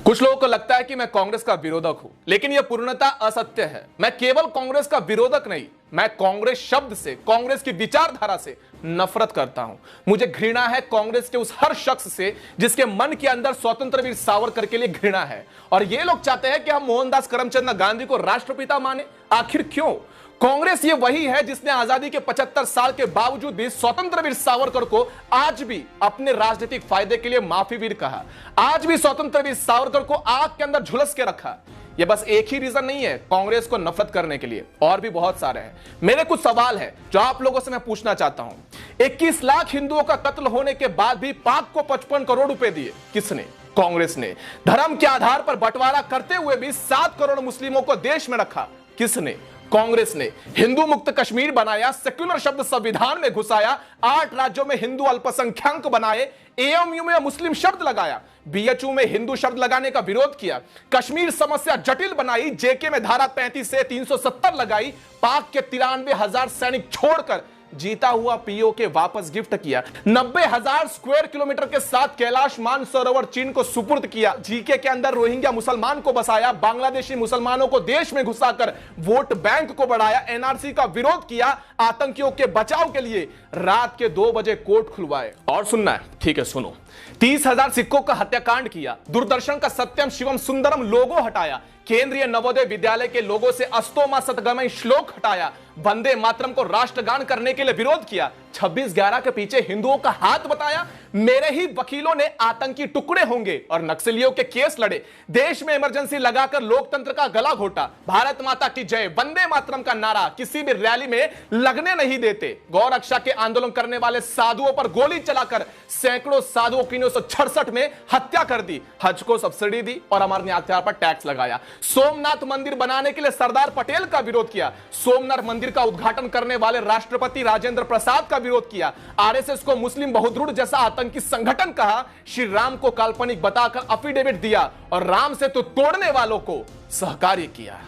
कुछ लोगों को लगता है कि मैं कांग्रेस का विरोधक हूं, लेकिन यह पूर्णतः असत्य है। मैं केवल कांग्रेस का विरोधक नहीं, मैं कांग्रेस शब्द से, कांग्रेस की विचारधारा से नफरत करता हूं। मुझे घृणा है कांग्रेस के उस हर शख्स से जिसके मन के अंदर स्वतंत्र वीर सावरकर के लिए घृणा है। और ये लोग चाहते हैं कि हम मोहनदास करमचंद गांधी को राष्ट्रपिता माने। आखिर क्यों? कांग्रेस ये वही है जिसने आजादी के 75 साल के बावजूद भी स्वतंत्र वीर सावरकर को आज भी अपने राजनीतिक फायदे के लिए माफी वीर कहा। आज भी स्वतंत्र वीर सावरकर को आग के अंदर झुलस के रखा। ये बस एक ही रीजन नहीं है कांग्रेस को नफरत करने के लिए, और भी बहुत सारे हैं। मेरे कुछ सवाल है जो आप लोगों से मैं पूछना चाहता हूं। 21 लाख हिंदुओं का कत्ल होने के बाद भी पाक को 55 करोड़ रुपए दिए, किसने? कांग्रेस ने। धर्म के आधार पर बंटवारा करते हुए भी 7 करोड़ मुस्लिमों को देश में रखा, किसने? कांग्रेस ने। हिंदू मुक्त कश्मीर बनाया, सेक्युलर शब्द संविधान में घुसाया, 8 राज्यों में हिंदू अल्पसंख्यक बनाए, एएमयू में मुस्लिम शब्द लगाया, बीएचयू में हिंदू शब्द लगाने का विरोध किया, कश्मीर समस्या जटिल बनाई, जेके में धारा 35 से 370 लगाई, पाक के 93,000 सैनिक छोड़कर जीता हुआ पीओके वापस गिफ्ट किया, 90,000 स्क्वायर किलोमीटर के साथ कैलाश मानसरोवर चीन को सुपुर्द किया, जीके के अंदर रोहिंग्या मुसलमान को बसाया, बांग्लादेशी मुसलमानों को देश में घुसाकर वोट बैंक को बढ़ाया, एनआरसी का विरोध किया, आतंकियों के बचाव के लिए रात के 2 बजे कोर्ट खुलवाए। और सुनना है? ठीक है, सुनो। 30,000 सिखों का हत्याकांड किया, दूरदर्शन का सत्यम शिवम सुंदरम लोगो हटाया, केंद्रीय नवोदय विद्यालय के लोगों से अस्तोमा सतगमय श्लोक हटाया, वंदे मातरम को राष्ट्रगान करने के लिए विरोध किया, 26/11 के पीछे हिंदुओं का हाथ बताया, मेरे ही वकीलों ने आतंकी टुकड़े होंगे और नक्सलियों के केस लड़े, देश में इमरजेंसी लगाकर लोकतंत्र का गला घोटा, भारत माता की जय, वंदे मातरम का नारा किसी भी रैली में लगने नहीं देते, गौ रक्षा के आंदोलन करने वाले साधुओं पर गोली चलाकर सैकड़ों साधुओं की 1966 में हत्या कर दी, हज को सब्सिडी दी और अमरनाथ यात्रा पर टैक्स लगाया, सोमनाथ मंदिर बनाने के लिए सरदार पटेल का विरोध किया, सोमनाथ मंदिर का उद्घाटन करने वाले राष्ट्रपति राजेंद्र प्रसाद का विरोध किया, आरएसएस को मुस्लिम बहुध्रुव जैसा आतंकी संगठन कहा, श्री राम को काल्पनिक बताकर अफिडेविट दिया और राम से तो तोड़ने वालों को सहकार्य किया।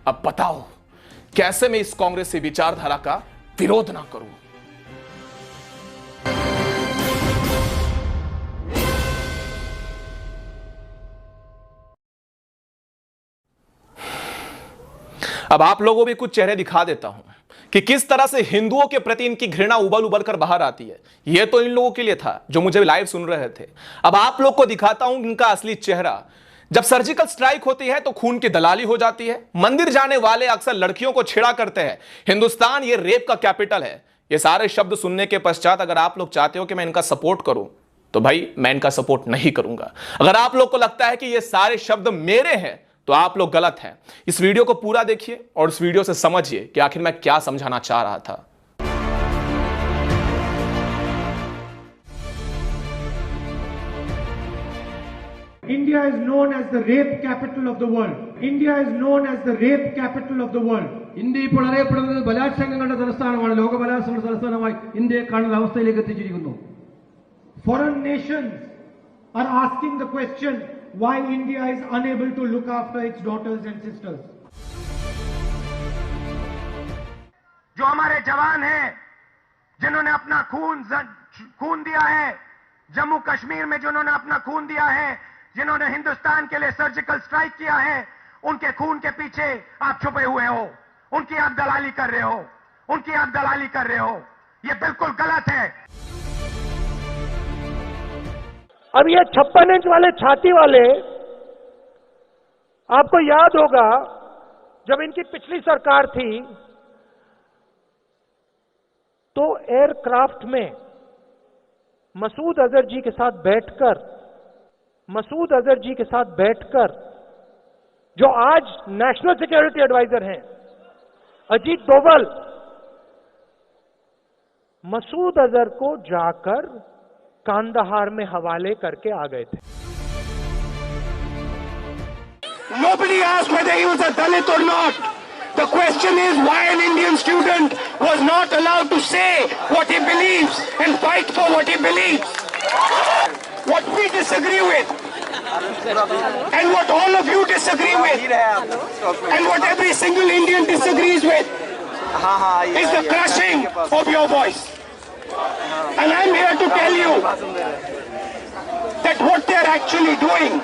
अब बताओ कैसे मैं इस कांग्रेसी विचारधारा का विरोध ना करूं? अब आप लोगों को भी कुछ चेहरे दिखा देता हूं कि किस तरह से हिंदुओं के प्रति इनकी घृणा उबल उबल कर बाहर आती है। यह तो इन लोगों के लिए था जो मुझे लाइव सुन रहे थे। अब आप लोग को दिखाता हूं इनका असली चेहरा। जब सर्जिकल स्ट्राइक होती है तो खून की दलाली हो जाती है। मंदिर जाने वाले अक्सर लड़कियों को छेड़ा करते हैं। हिंदुस्तान ये रेप का कैपिटल है। ये सारे शब्द सुनने के पश्चात अगर आप लोग चाहते हो कि मैं इनका सपोर्ट करूं तो भाई मैं इनका सपोर्ट नहीं करूंगा। अगर आप लोग को लगता है कि ये सारे शब्द मेरे हैं तो आप लोग गलत हैं। इस वीडियो को पूरा देखिए और इस वीडियो से समझिए कि आखिर मैं क्या समझाना चाह रहा था। India is known as the rape capital of the world. India is known as the rape capital of the world. India ഇപ്പോൾ അറിയപ്പെടുന്നത് ബലാത്സംഗങ്ങളുടെ തലസ്ഥാനമാണ്. ലോക ബലാത്സംഗ തലസ്ഥാനമായി ഇന്ത്യയെ കാണുന്ന അവസ്ഥയിലേക്ക് എത്തിച്ചിരിക്കുന്നു. Foreign nations are asking the question why India is unable to look after its daughters and sisters. जो हमारे जवान हैं जिन्होंने अपना खून दिया है, जम्मू कश्मीर में जिन्होंने अपना खून दिया है, जिन्होंने हिंदुस्तान के लिए सर्जिकल स्ट्राइक किया है, उनके खून के पीछे आप छुपे हुए हो, उनकी आप दलाली कर रहे हो, उनकी आप दलाली कर रहे हो। यह बिल्कुल गलत है। अब ये 56 इंच वाले छाती वाले, आपको याद होगा जब इनकी पिछली सरकार थी तो एयरक्राफ्ट में मसूद अजहर जी के साथ बैठकर जो आज नेशनल सिक्योरिटी एडवाइजर हैं अजीत डोभाल, मसूद अजहर को जाकर कांदाहार में हवाले करके आ गए थे। Nobody asked whether he was a Dalit or not. The question is why an Indian student was not allowed to say what he believes and fight for what he believes. What we disagree with and what all of you disagree with and what every single Indian disagrees with is the crushing of your voice. And I'm here to tell you that what they're actually doing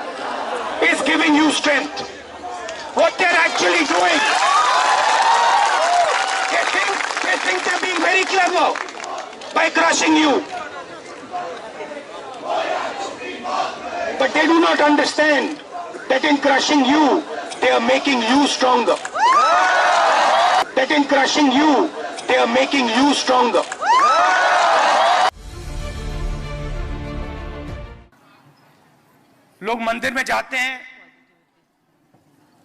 is giving giving you strength. What they're actually doing, they think they're being very clever by crushing you. But they do not understand that in crushing you, they are making you stronger. That in crushing you, they are making you stronger. लोग मंदिर में जाते हैं,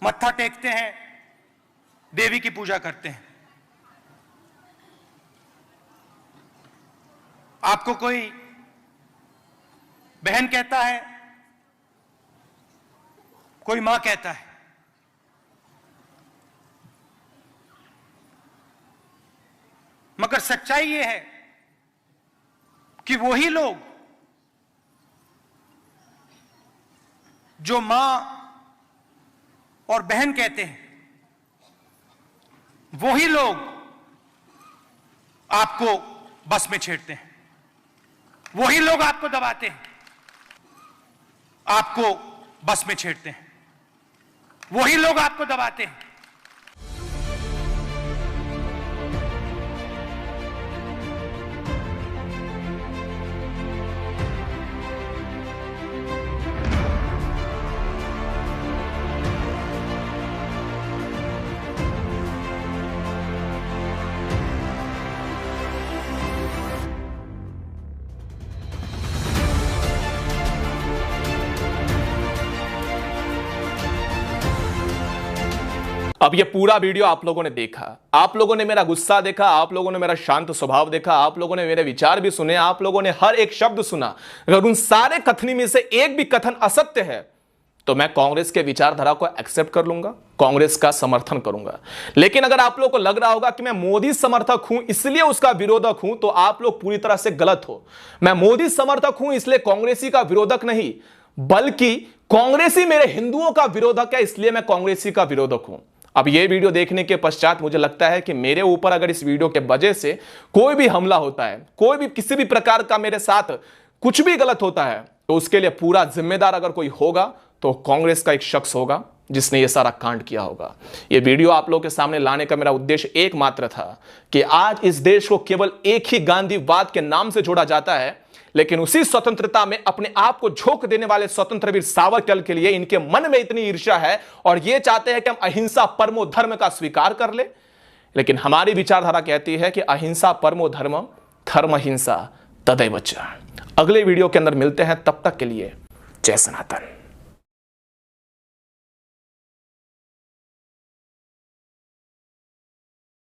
मत्था टेकते हैं, देवी की पूजा करते हैं। आपको कोई बहन कहता है, कोई मां कहता है, मगर सच्चाई यह है कि वही लोग जो मां और बहन कहते हैं, वही लोग आपको बस में छेड़ते हैं, वही लोग आपको दबाते हैं, आपको बस में छेड़ते हैं, वही लोग आपको दबाते हैं। अब ये पूरा वीडियो आप लोगों ने देखा, आप लोगों ने मेरा गुस्सा देखा, आप लोगों ने मेरा शांत स्वभाव देखा, आप लोगों ने मेरे विचार भी सुने, आप लोगों ने हर एक शब्द सुना। अगर उन सारे कथनी में से एक भी कथन असत्य है तो मैं कांग्रेस के विचारधारा को एक्सेप्ट कर लूंगा, कांग्रेस का समर्थन करूंगा। लेकिन अगर आप लोगों को लग रहा होगा कि मैं मोदी समर्थक हूं इसलिए उसका विरोधक हूं, तो आप लोग पूरी तरह से गलत हो। मैं मोदी समर्थक हूं इसलिए कांग्रेसी का विरोधक नहीं, बल्कि कांग्रेसी मेरे हिंदुओं का विरोधक है, इसलिए मैं कांग्रेसी का विरोधक हूं। अब यह वीडियो देखने के पश्चात मुझे लगता है कि मेरे ऊपर अगर इस वीडियो के वजह से कोई भी हमला होता है, कोई भी किसी भी प्रकार का मेरे साथ कुछ भी गलत होता है, तो उसके लिए पूरा जिम्मेदार अगर कोई होगा तो कांग्रेस का एक शख्स होगा जिसने ये सारा कांड किया होगा। ये वीडियो आप लोगों के सामने लाने का मेरा उद्देश्य एकमात्र था कि आज इस देश को केवल एक ही गांधीवाद के नाम से जोड़ा जाता है, लेकिन उसी स्वतंत्रता में अपने आप को झोंक देने वाले स्वतंत्रवीर सावरकर के लिए इनके मन में इतनी ईर्ष्या है और ये चाहते हैं कि हम अहिंसा परमो धर्म का स्वीकार कर ले। लेकिन हमारी विचारधारा कहती है कि अहिंसा परमो धर्म, धर्म अहिंसा तदैव च। अगले वीडियो के अंदर मिलते हैं, तब तक के लिए जय सनातन।